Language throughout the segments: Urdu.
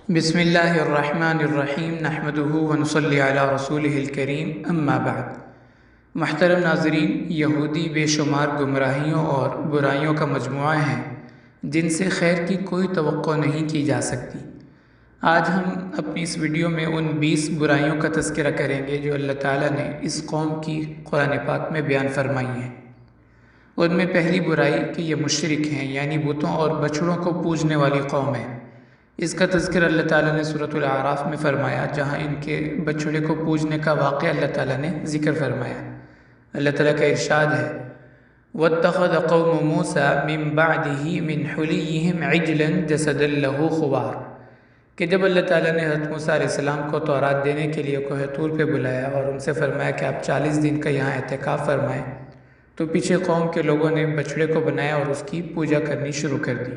بسم اللہ الرحمن الرحیم نحمدہ ونصلی علی رسولہ الکریم اما بعد۔ محترم ناظرین، یہودی بے شمار گمراہیوں اور برائیوں کا مجموعہ ہیں جن سے خیر کی کوئی توقع نہیں کی جا سکتی۔ آج ہم اپنی اس ویڈیو میں ان 20 برائیوں کا تذکرہ کریں گے جو اللہ تعالیٰ نے اس قوم کی قرآن پاک میں بیان فرمائی ہیں۔ ان میں پہلی برائی کہ یہ مشرک ہیں، یعنی بتوں اور بچڑوں کو پوجنے والی قوم ہے۔ اس کا تذکرہ اللہ تعالیٰ نے سورۃ الاعراف میں فرمایا، جہاں ان کے بچڑے کو پوجنے کا واقعہ اللہ تعالیٰ نے ذکر فرمایا۔ اللہ تعالیٰ کا ارشاد ہے، وَاتَّخَذَ قَوْمُ مُوسَىٰ مِن بَعْدِهِ مِنْ حُلِيِّهِمْ عِجْلًا جَسَدًا لَهُ خُوَارٌ کہ جب اللہ تعالیٰ نے حضرت موسیٰ علیہ السلام کو تورات دینے کے لیے کوہ طور پہ بلایا اور ان سے فرمایا کہ آپ 40 دن کا یہاں اعتکاف فرمائیں، تو پیچھے قوم کے لوگوں نے بچڑے کو بنایا اور اس کی پوجا کرنی شروع کر دی۔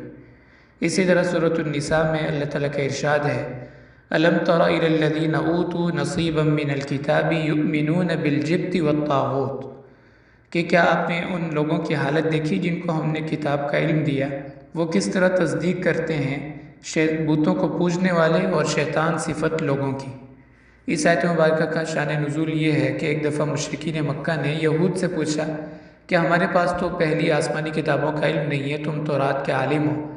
اسی طرح سورۃ النساء میں اللہ تعالیٰ کا ارشاد ہے، أَلَمْ تَرَ إِلَى الَّذِينَ أُوتُوا نَصِيبًا مِّنَ الْكِتَابِ يُؤْمِنُونَ بِالْجِبْتِ وَالطَّاغُوتِ کہ کیا آپ نے ان لوگوں کی حالت دیکھی جن کو ہم نے کتاب کا علم دیا، وہ کس طرح تصدیق کرتے ہیں بتوں کو پوجنے والے اور شیطان صفت لوگوں کی۔ اس آیت مبارکہ کا شان نزول یہ ہے کہ ایک دفعہ مشرکین مکہ نے یہود سے پوچھا کہ ہمارے پاس تو پہلی آسمانی کتابوں کا علم نہیں ہے، تم تورات کے عالم ہو،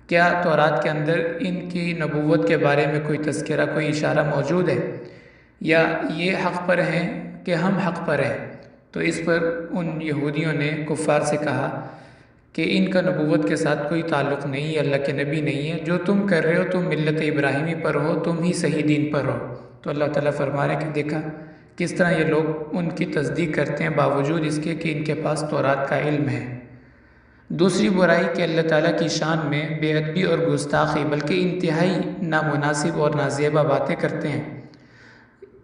کیا تورات کے اندر ان کی نبوت کے بارے میں کوئی تذکرہ، کوئی اشارہ موجود ہے، یا یہ حق پر ہیں کہ ہم حق پر ہیں؟ تو اس پر ان یہودیوں نے کفار سے کہا کہ ان کا نبوت کے ساتھ کوئی تعلق نہیں ہے، اللہ کے نبی نہیں ہے، جو تم کر رہے ہو تم ملت ابراہیمی پر ہو، تم ہی صحیح دین پر ہو۔ تو اللہ تعالیٰ فرما رہے کہ دیکھا کس طرح یہ لوگ ان کی تصدیق کرتے ہیں باوجود اس کے کہ ان کے پاس تورات کا علم ہے۔ دوسری برائی کہ اللہ تعالیٰ کی شان میں بے ادبی اور گستاخی بلکہ انتہائی نامناسب اور نازیبا باتیں کرتے ہیں۔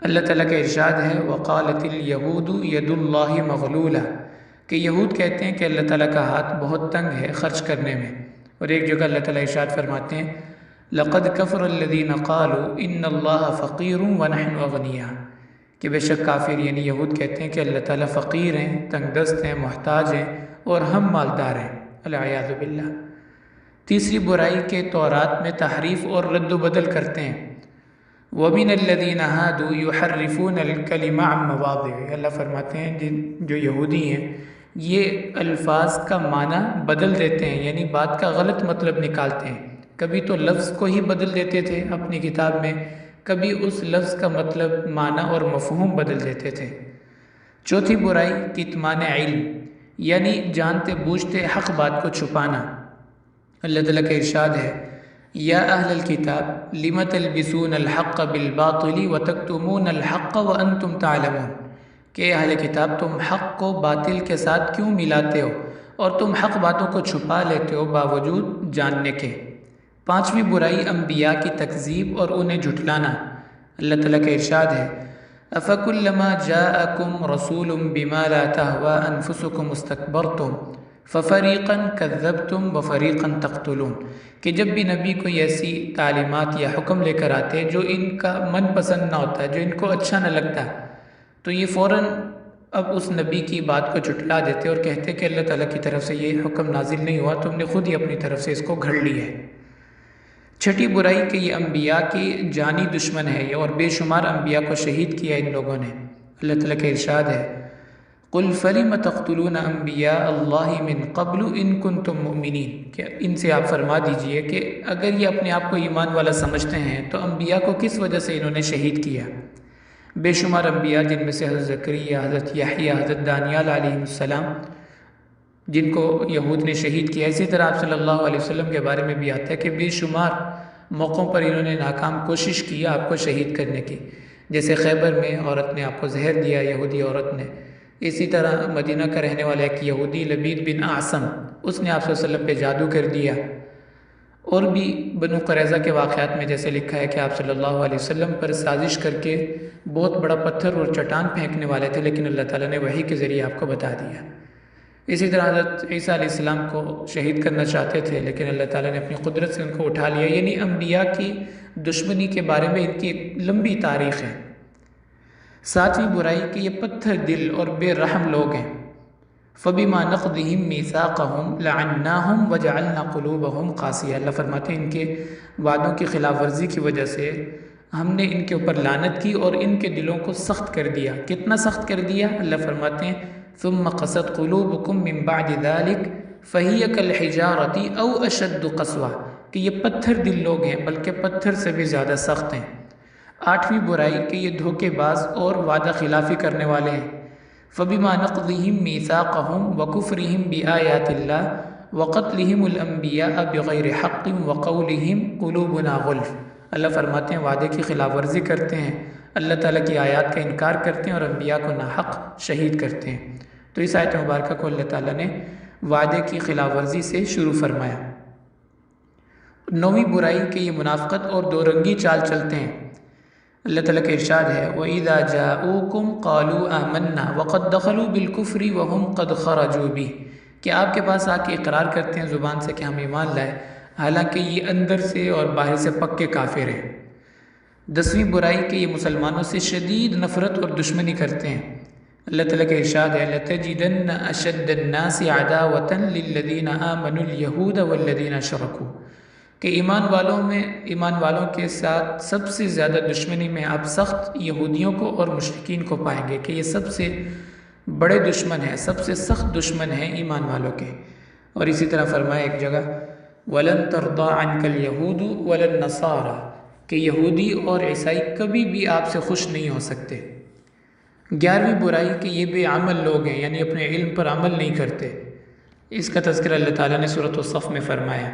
اللہ تعالیٰ کا ارشاد ہے، وَقَالَتِ الْيَهُودُ يَدُ اللَّهِ مَغْلُولَةٌ کہ یہود کہتے ہیں کہ اللہ تعالیٰ کا ہاتھ بہت تنگ ہے خرچ کرنے میں۔ اور ایک جگہ اللہ تعالیٰ ارشاد فرماتے ہیں، لَقَدْ كَفَرَ الَّذِينَ قَالُوا إِنَّ اللَّهَ فَقِيرٌ وَنَحْنُ أَغْنِيَاءُ کہ بے شک کافر یعنی یہود کہتے ہیں کہ اللہ تعالیٰ فقیر ہیں، تنگ دست ہیں، محتاج ہیں اور ہم مالدار ہیں، العیاذ باللہ۔ تیسری برائی کہ تورات میں تحریف اور رد و بدل کرتے ہیں۔ وَمِنَ الَّذِينَ هَادُوا يُحَرِّفُونَ الْكَلِمَ عَن مَّوَاضِعِهِ اللہ فرماتے ہیں جو یہودی ہیں یہ الفاظ کا معنی بدل دیتے ہیں، یعنی بات کا غلط مطلب نکالتے ہیں۔ کبھی تو لفظ کو ہی بدل دیتے تھے اپنی کتاب میں، کبھی اس لفظ کا مطلب معنی اور مفہوم بدل دیتے تھے۔ چوتھی برائی کتمان علم یعنی جانتے بوجھتے حق بات کو چھپانا۔ اللہ تعالیٰ کا ارشاد ہے، یا اہل الکتاب لم تلبسون الحق بالباطل وتکتمون الحق وانتم تعلمون کہ اہل کتاب تم حق کو باطل کے ساتھ کیوں ملاتے ہو اور تم حق باتوں کو چھپا لیتے ہو باوجود جاننے کے۔ پانچویں برائی انبیاء کی تکذیب اور انہیں جھٹلانا۔ اللہ تعالیٰ کا ارشاد ہے، أَفَكُلَّمَا جَاءَكُمْ رَسُولٌ بِمَا لَا تَهْوَىٰ أَنفُسُكُمُ اسْتَكْبَرْتُمْ فَفَرِيقًا كَذَّبْتُمْ وَفَرِيقًا تَقْتُلُونَ کہ جب بھی نبی کوئی ایسی تعلیمات یا حکم لے کر آتے جو ان کا من پسند نہ ہوتا، جو ان کو اچھا نہ لگتا، تو یہ فوراً اب اس نبی کی بات کو جھٹلا دیتے اور کہتے کہ اللہ تعالیٰ کی طرف سے یہ حکم نازل نہیں ہوا، تم نے خود ہی اپنی طرف سے اس کو گھڑ لی ہے۔ چھٹی برائی کہ یہ انبیاء کی جانی دشمن ہے اور بے شمار انبیاء کو شہید کیا ان لوگوں نے۔ اللہ تعالیٰ کا ارشاد ہے، قُلْ فَلِمَ تَقْتُلُونَ أَنْبِيَاءَ اللَّهِ مِنْ قَبْلُ إِن كُنْتُمْ مُؤْمِنِينَ کہ ان سے آپ فرما دیجئے کہ اگر یہ اپنے آپ کو ایمان والا سمجھتے ہیں تو انبیاء کو کس وجہ سے انہوں نے شہید کیا؟ بے شمار انبیاء جن میں سے حضرت زکریا، حضرت یحییٰ، حضرت دانیال علیہ السلام جن کو یہود نے شہید کیا۔ اسی طرح آپ صلی اللہ علیہ وسلم کے بارے میں بھی آتا ہے کہ بے شمار موقعوں پر انہوں نے ناکام کوشش کی آپ کو شہید کرنے کی، جیسے خیبر میں عورت نے آپ کو زہر دیا، یہودی عورت نے۔ اسی طرح مدینہ کا رہنے والا ایک یہودی لبید بن اعصم، اس نے آپ صلی اللہ علیہ وسلم پہ جادو کر دیا۔ اور بھی بنو قریظہ کے واقعات میں جیسے لکھا ہے کہ آپ صلی اللہ علیہ وسلم پر سازش کر کے بہت بڑا پتھر اور چٹان پھینکنے والے تھے، لیکن اللہ تعالیٰ نے وحی کے ذریعے آپ کو بتا دیا۔ اسی طرح حضرت عیسیٰ علیہ السلام کو شہید کرنا چاہتے تھے، لیکن اللہ تعالیٰ نے اپنی قدرت سے ان کو اٹھا لیا۔ یعنی انبیاء کی دشمنی کے بارے میں ان کی ایک لمبی تاریخ ہے۔ ساتویں برائی کہ یہ پتھر دل اور بے رحم لوگ ہیں۔ فبما نقضهم میثاقهم لعناهم وجعلنا قلوبهم قاسیہ، اللہ فرماتے ہیں ان کے وعدوں کی خلاف ورزی کی وجہ سے ہم نے ان کے اوپر لعنت کی اور ان کے دلوں کو سخت کر دیا۔ کتنا سخت کر دیا؟ اللہ فرماتے ہیں ثم قست قلوبکم من بعد ذلک فہی کالحجارۃ او اشد قسوہ، کہ یہ پتھر دل لوگ ہیں بلکہ پتھر سے بھی زیادہ سخت ہیں۔ آٹھویں برائی کہ یہ دھوکے باز اور وعدہ خلافی کرنے والے ہیں۔ فبما نقضهم میثاقهم وکفرهم بآیات اللہ وقتلهم الانبیاء بغیر حق وقولهم قلوبنا غلف، اللہ فرماتے ہیں وعدے کی خلاف ورزی کرتے ہیں، اللہ تعالیٰ کی آیات کا انکار کرتے ہیں اور انبیاء کو ناحق شہید کرتے ہیں۔ تو اس آیت مبارکہ کو اللہ تعالیٰ نے وعدے کی خلاف ورزی سے شروع فرمایا۔ نویں برائی کہ یہ منافقت اور دو رنگی چال چلتے ہیں۔ اللہ تعالیٰ کا ارشاد ہے وَإِذَا جَاءُوكُمْ قَالُوا آمَنَّا وَقَدْ دَخَلُوا بِالْكُفْرِ وَهُمْ قَدْ خَرَجُوا بِهِ، کہ آپ کے پاس آ کے اقرار کرتے ہیں زبان سے کہ ہم ایمان لائے، حالانکہ یہ اندر سے اور باہر سے پکے کافر ہیں۔ دسویں برائی کہ یہ مسلمانوں سے شدید نفرت اور دشمنی کرتے ہیں۔ اللہ تعالیٰ کا ارشاد ہے لَتَجِدَنَّ أَشَدَّ النَّاسِ عَدَاوَةً لِلَّذِينَ آمَنُوا الْيَهُودَ وَالَّذِينَ أَشْرَكُوا، کہ ایمان والوں کے ساتھ سب سے زیادہ دشمنی میں آپ سخت یہودیوں کو اور مشرکین کو پائیں گے، کہ یہ سب سے بڑے دشمن ہیں، سب سے سخت دشمن ہیں ایمان والوں کے۔ اور اسی طرح فرمایا ایک جگہ وَلَن تَرْضَىٰ عَنْكَ الْيَهُودُ وَلَا النَّصَارَىٰ، کہ یہودی اور عیسائی کبھی بھی آپ سے خوش نہیں ہو سکتے۔ گیارہویں برائی کہ یہ بے عمل لوگ ہیں، یعنی اپنے علم پر عمل نہیں کرتے۔ اس کا تذکرہ اللہ تعالیٰ نے سورۃ الصف میں فرمایا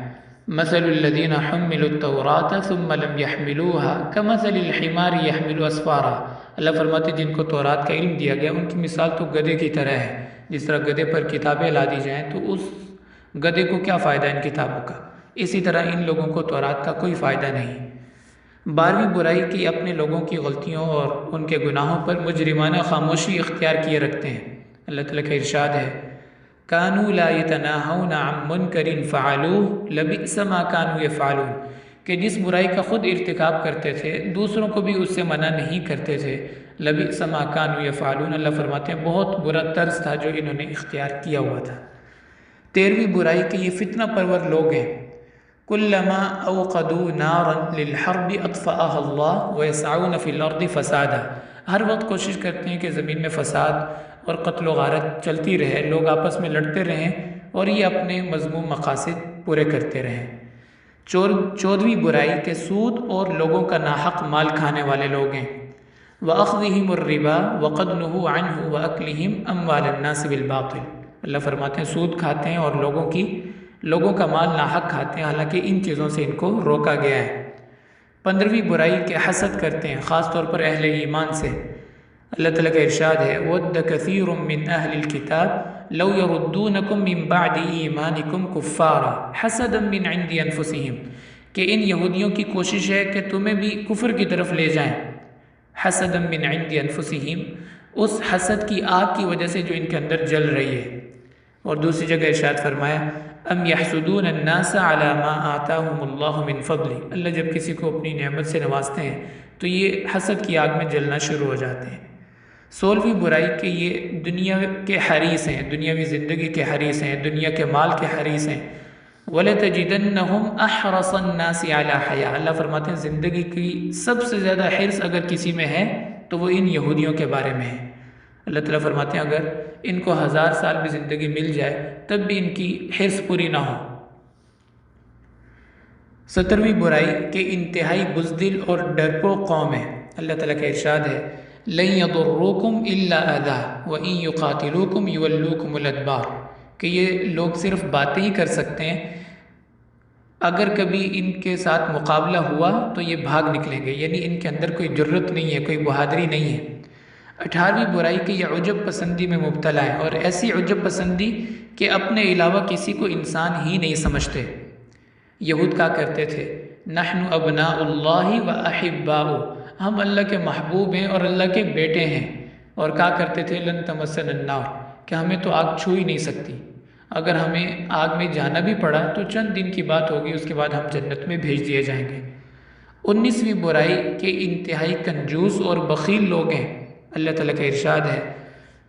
مثل الذین حملوا التوراۃ ثم لم يحملوها كمثل الحمار يحمل اسفارا، اللہ فرماتے جن کو تورات کا علم دیا گیا ان کی مثال تو گدھے کی طرح ہے، جس طرح گدھے پر کتابیں لا دی جائیں تو اس گدھے کو کیا فائدہ ان کتابوں کا، اسی طرح ان لوگوں کو تورات کا کوئی فائدہ نہیں۔ بارہویں برائی کہ اپنے لوگوں کی غلطیوں اور ان کے گناہوں پر مجرمانہ خاموشی اختیار کیے رکھتے ہیں۔ اللہ تعالیٰ کا ارشاد ہے كانوا لا يتناهون عن منكر فعلوه لبئس ما كانوا يفعلون، کہ جس برائی کا خود ارتکاب کرتے تھے دوسروں کو بھی اس سے منع نہیں کرتے تھے، لبئس ما كانوا يفعلون، اللہ فرماتے ہیں بہت برا طرز تھا جو انہوں نے اختیار کیا ہوا تھا۔ تیرہویں برائی کہ یہ فتنہ پرور لوگ ہیں، كلما اوقدوا نارا للحرب اطفأها الله ويسعون في الارض فسادا، ہر وقت کوشش کرتے ہیں کہ زمین میں فساد اور قتل و غارت چلتی رہے، لوگ آپس میں لڑتے رہیں اور یہ اپنے مذموم مقاصد پورے کرتے رہیں۔ چودھویں برائی کہ سود اور لوگوں کا ناحق مال کھانے والے لوگ ہیں، وَأَخْذِهِمُ الرِّبَا وَقَدْ نُهُوا عَنْهُ وَأَكْلِهِمْ أَمْوَالَ النَّاسِ بِالْبَاطِلِ، اللہ فرماتے ہیں سود کھاتے ہیں اور لوگوں کا مال ناحق کھاتے ہیں، حالانکہ ان چیزوں سے ان کو روکا گیا ہے۔ پندرہویں برائی کہ حسد کرتے ہیں، خاص طور پر اہل ایمان سے۔ اللہ تعالیٰ کا ارشاد ہے وَدَّ كَثِيرٌ مِّنْ أَهْلِ الْكِتَابِ لَوْ يَرُدُّونَكُم مِّن بَعْدِ إِيمَانِكُمْ كُفَّارًا حَسَدًا مِّنْ عِندِ أَنفُسِهِمْ، کہ ان یہودیوں کی کوشش ہے کہ تمہیں بھی کفر کی طرف لے جائیں، حَسَدًا مِّنْ عِندِ أَنفُسِهِمْ، اس حسد کی آگ کی وجہ سے جو ان کے اندر جل رہی ہے۔ اور دوسری جگہ ارشاد فرمایا ام يحسدون الناس على ما آتاهم الله من فضل، اللہ جب کسی کو اپنی نعمت سے نوازتے ہیں تو یہ حسد کی آگ میں جلنا شروع ہو جاتے ہیں۔ 16ویں برائی کہ یہ دنیا کے حریص ہیں، دنیاوی زندگی کے حریص ہیں، دنیا کے مال کے حریص ہیں۔ وَلَتَجِدَنَّهُمْ أَحْرَصَ النَّاسِ عَلَى حَيَاءٍ، اللہ فرماتے ہیں زندگی کی سب سے زیادہ حرص اگر کسی میں ہے تو وہ ان یہودیوں کے بارے میں ہے۔ اللہ تعالیٰ فرماتے ہیں اگر ان کو 1000 سال بھی زندگی مل جائے تب بھی ان کی حرص پوری نہ ہو۔ 17ویں برائی کہ انتہائی بزدل اور ڈرپوک قوم ہے۔ اللہ تعالیٰ کا ارشاد ہے لَن يَضُرُّوكُمْ إِلَّا أَذًى وَإِن يُقَاتِلُوكُمْ يُوَلُّوكُمُ الْأَدْبَارَ، کہ یہ لوگ صرف باتیں ہی کر سکتے ہیں، اگر کبھی ان کے ساتھ مقابلہ ہوا تو یہ بھاگ نکلیں گے، یعنی ان کے اندر کوئی جرت نہیں ہے، کوئی بہادری نہیں ہے۔ 18ویں برائی کہ یہ عجب پسندی میں مبتلا ہے، اور ایسی عجب پسندی کہ اپنے علاوہ کسی کو انسان ہی نہیں سمجھتے۔ یہود کہا کرتے تھے نحن ابناء اللہ و احباؤ، ہم اللہ کے محبوب ہیں اور اللہ کے بیٹے ہیں، اور کہا کرتے تھے لن تمسنا النار، کہ ہمیں تو آگ چھو ہی نہیں سکتی، اگر ہمیں آگ میں جانا بھی پڑا تو چند دن کی بات ہوگی، اس کے بعد ہم جنت میں بھیج دیے جائیں گے۔ 19ویں برائی کہ انتہائی کنجوس اور بخیل لوگ ہیں۔ اللہ تعالیٰ کا ارشاد ہے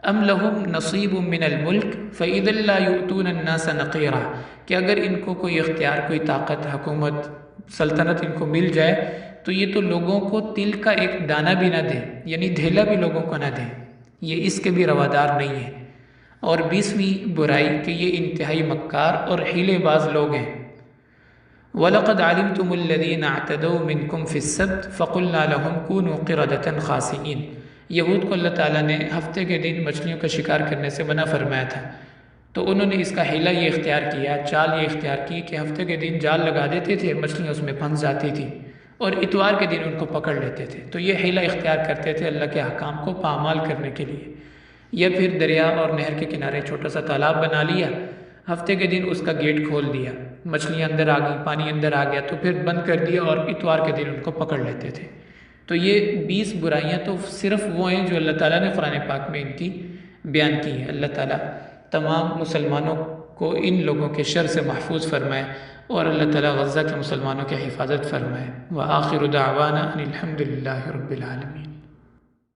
ام لہم نصیب من الملک فاذا لا یؤتون الناس نقیرا، کہ اگر ان کو کوئی اختیار، کوئی طاقت، حکومت، سلطنت ان کو مل جائے تو یہ تو لوگوں کو تل کا ایک دانہ بھی نہ دیں، یعنی دھیلا بھی لوگوں کو نہ دیں، یہ اس کے بھی روادار نہیں ہے۔ اور 20ویں برائی کہ یہ انتہائی مکار اور حیلے باز لوگ ہیں۔ وَلَقَدْ عَلِمْتُمُ الَّذِينَ اعْتَدَوْا مِنْكُمْ فِي السَّبْتِ فَقُلْنَا لَهُمْ كُونُوا قِرَدَةً خَاسِئِينَ، یہود کو اللہ تعالیٰ نے ہفتے کے دن مچھلیوں کا شکار کرنے سے منع فرمایا تھا، تو انہوں نے اس کا حیلہ یہ اختیار کیا، چال یہ اختیار کی کہ ہفتے کے دن جال لگا دیتے تھے، مچھلیاں اس میں پھنس جاتی تھی اور اتوار کے دن ان کو پکڑ لیتے تھے، تو یہ حیلہ اختیار کرتے تھے اللہ کے احکام کو پامال کرنے کے لیے۔ یا پھر دریا اور نہر کے کنارے چھوٹا سا تالاب بنا لیا، ہفتے کے دن اس کا گیٹ کھول دیا، مچھلیاں اندر آ گئیں، پانی اندر آ گیا تو پھر بند کر دیا اور اتوار کے دن ان کو پکڑ لیتے تھے۔ تو یہ 20 برائیاں تو صرف وہ ہیں جو اللہ تعالیٰ نے قرآن پاک میں ان کی بیان کی ہیں۔ اللہ تعالیٰ تمام مسلمانوں کو ان لوگوں کے شر سے محفوظ فرمائے اور اللہ تعالیٰ غزہ کے مسلمانوں کی حفاظت فرمائے۔ وآخر دعوانا ان الحمد للہ رب العالمین۔